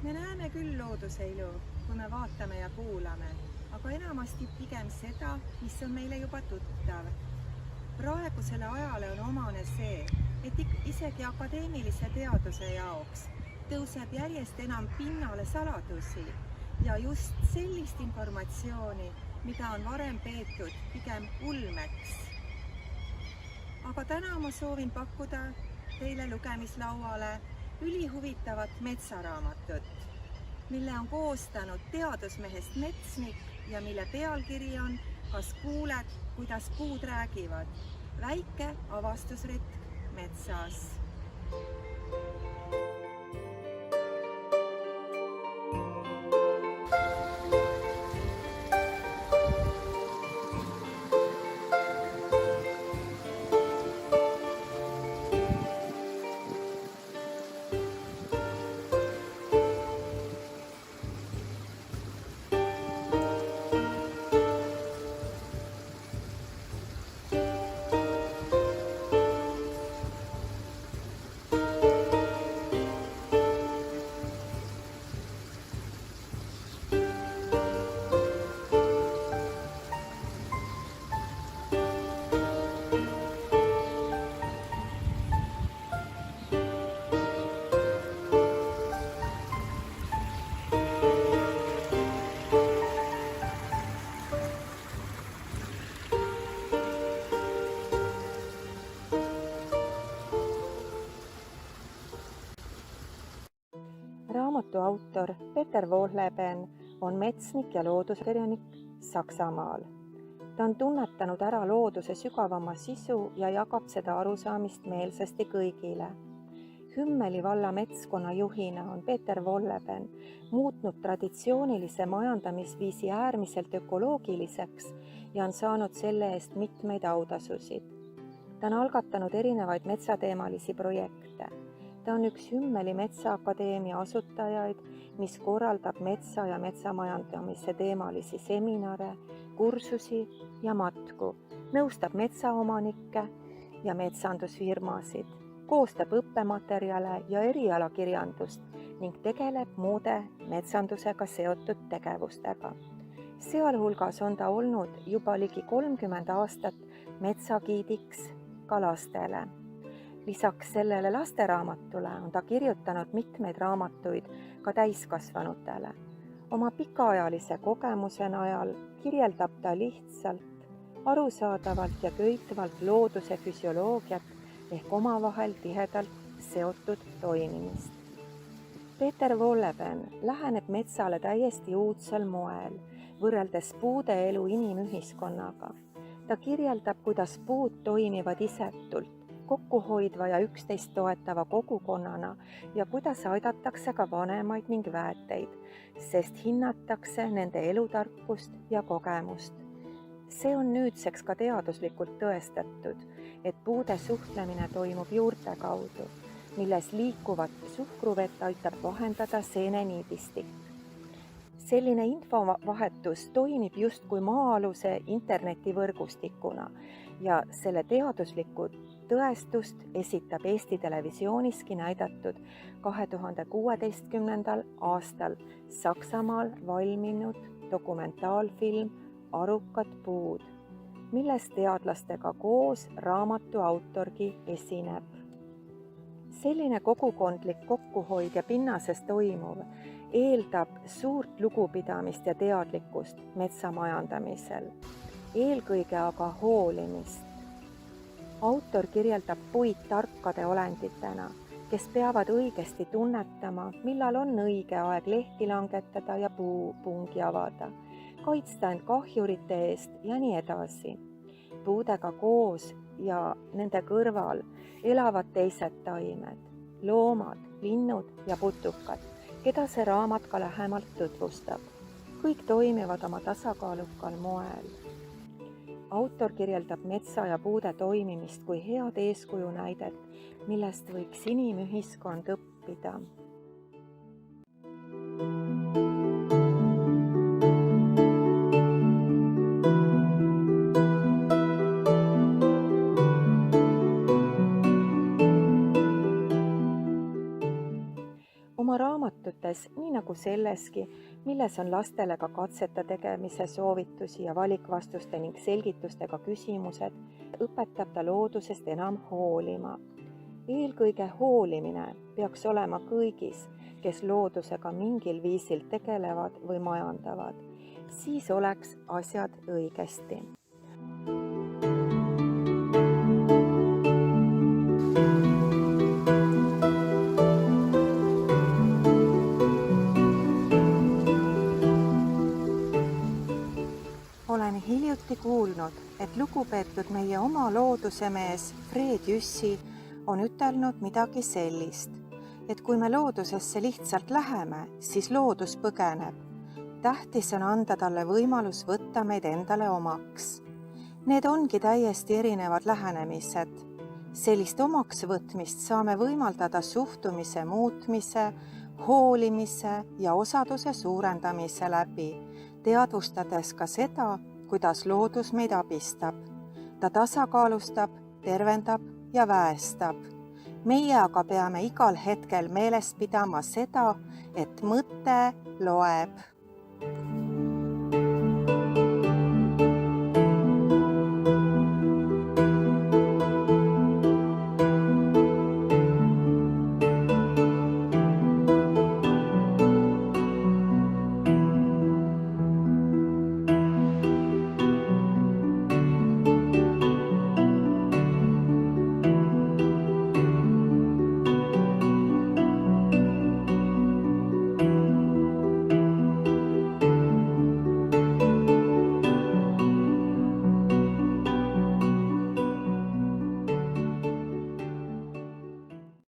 Me näeme küll looduse ilu, kui me vaatame ja kuulame, aga enamasti pigem seda, mis on meile juba tuttav. Praegusele ajale on omane see, et isegi akadeemilise teaduse jaoks tõuseb järjest enam pinnale saladusi ja just sellist informatsiooni, mida on varem peetud pigem ulmeks. Aga täna ma soovin pakkuda teile lugemislauale ülihuvitavat metsaraamatut, mille on koostanud teadusmehest metsnik ja mille pealkiri on "Kas kuuled, kuidas puud räägivad? Väike avastusretk metsas". Raamatu autor Peter Wohlleben on metsnik ja looduskirjanik Saksamaal. Ta on tunnetanud ära looduse sügavama sisu ja jagab seda arusaamist meelsasti kõigile. Hümmeli valla metskonna juhina on Peter Wohlleben muutnud traditsioonilise majandamisviisi äärmiselt ökoloogiliseks ja on saanud selle eest mitmeid autasusid. Ta on algatanud erinevaid metsateemalisi projekte. Ta on üks Hümmeli Metsaakadeemia asutajaid, mis korraldab metsa ja metsamajandamise teemalisi seminare, kursusi ja matku, nõustab metsaomanikke ja metsandusfirmasid, koostab õppematerjale ja erialakirjandust ning tegeleb muude metsandusega seotud tegevustega. Sealhulgas on ta olnud juba ligi 30 aastat metsagiidiks ka lastele. Lisaks sellele lasteraamatule on ta kirjutanud mitmeid raamatuid ka täiskasvanutele. Oma pikaajalise kogemuse najal kirjeldab ta lihtsalt, arusaadavalt ja köitvalt looduse füsioloogiat ehk omavahel tihedalt seotud toimimist. Peter Wohlleben läheneb metsale täiesti uudsel moel, võrreldes puude elu inimühiskonnaga. Ta kirjeldab, kuidas puud toimivad isetult, kokkuhoidva ja üksteist toetava kogukonnana ja kuidas aidatakse ka vanemaid ning väeteid, sest hinnatakse nende elutarkust ja kogemust. See on nüüdseks ka teaduslikult tõestatud, et puude suhtlemine toimub juurte kaudu, milles liikuvat suhkruvett aitab vahendada seeneniidistik. Selline infovahetus toimib justkui maa-aluse internetivõrgustikuna ja selle teaduslikku tõestust esitab Eesti Televisiooniski näidatud 2016. aastal Saksamaal valminud dokumentaalfilm Arukad puud, milles teadlastega koos raamatu autorgi esineb. Selline kogukondlik kokkuhoid ja pinnases toimuv eeldab suurt lugupidamist ja teadlikkust metsamajandamisel, eelkõige aga hoolimist. Autor kirjeldab puid tarkade olenditena, kes peavad õigesti tunnetama, millal on õige aeg lehti langetada ja puupungi avada, kaitsta end kahjurite eest ja nii edasi. Puudega koos ja nende kõrval elavad teised taimed, loomad, linnud ja putukad, keda see raamat ka lähemalt tutvustab. Kõik toimivad oma tasakaalukal moel. Autor kirjeldab metsa ja puude toimimist kui head eeskuju näidet, millest võiks inimühiskond õppida. Oma raamatutes, nii nagu selleski, milles on lastele ka katsete tegemise soovitusi ja valikvastuste ning selgitustega küsimused, õpetab ta loodusest enam hoolima. Eelkõige hoolimine peaks olema kõigis, kes loodusega mingil viisil tegelevad või majandavad. Siis oleks asjad õigesti. Olen hiljuti kuulnud, et lugupeetud meie oma loodusemees Fred Jüssi on ütelnud midagi sellist, et kui me loodusesse lihtsalt läheme, siis loodus põgeneb. Tähtis on anda talle võimalus võtta meid endale omaks. Need ongi täiesti erinevad lähenemised. Sellist omaks võtmist saame võimaldada suhtumise muutmise, hoolimise ja osaduse suurendamise läbi, teadvustades ka seda, kuidas loodus meid abistab. Ta tasakaalustab, tervendab ja väestab. Meie aga peame igal hetkel meeles pidama seda, et mõte loeb.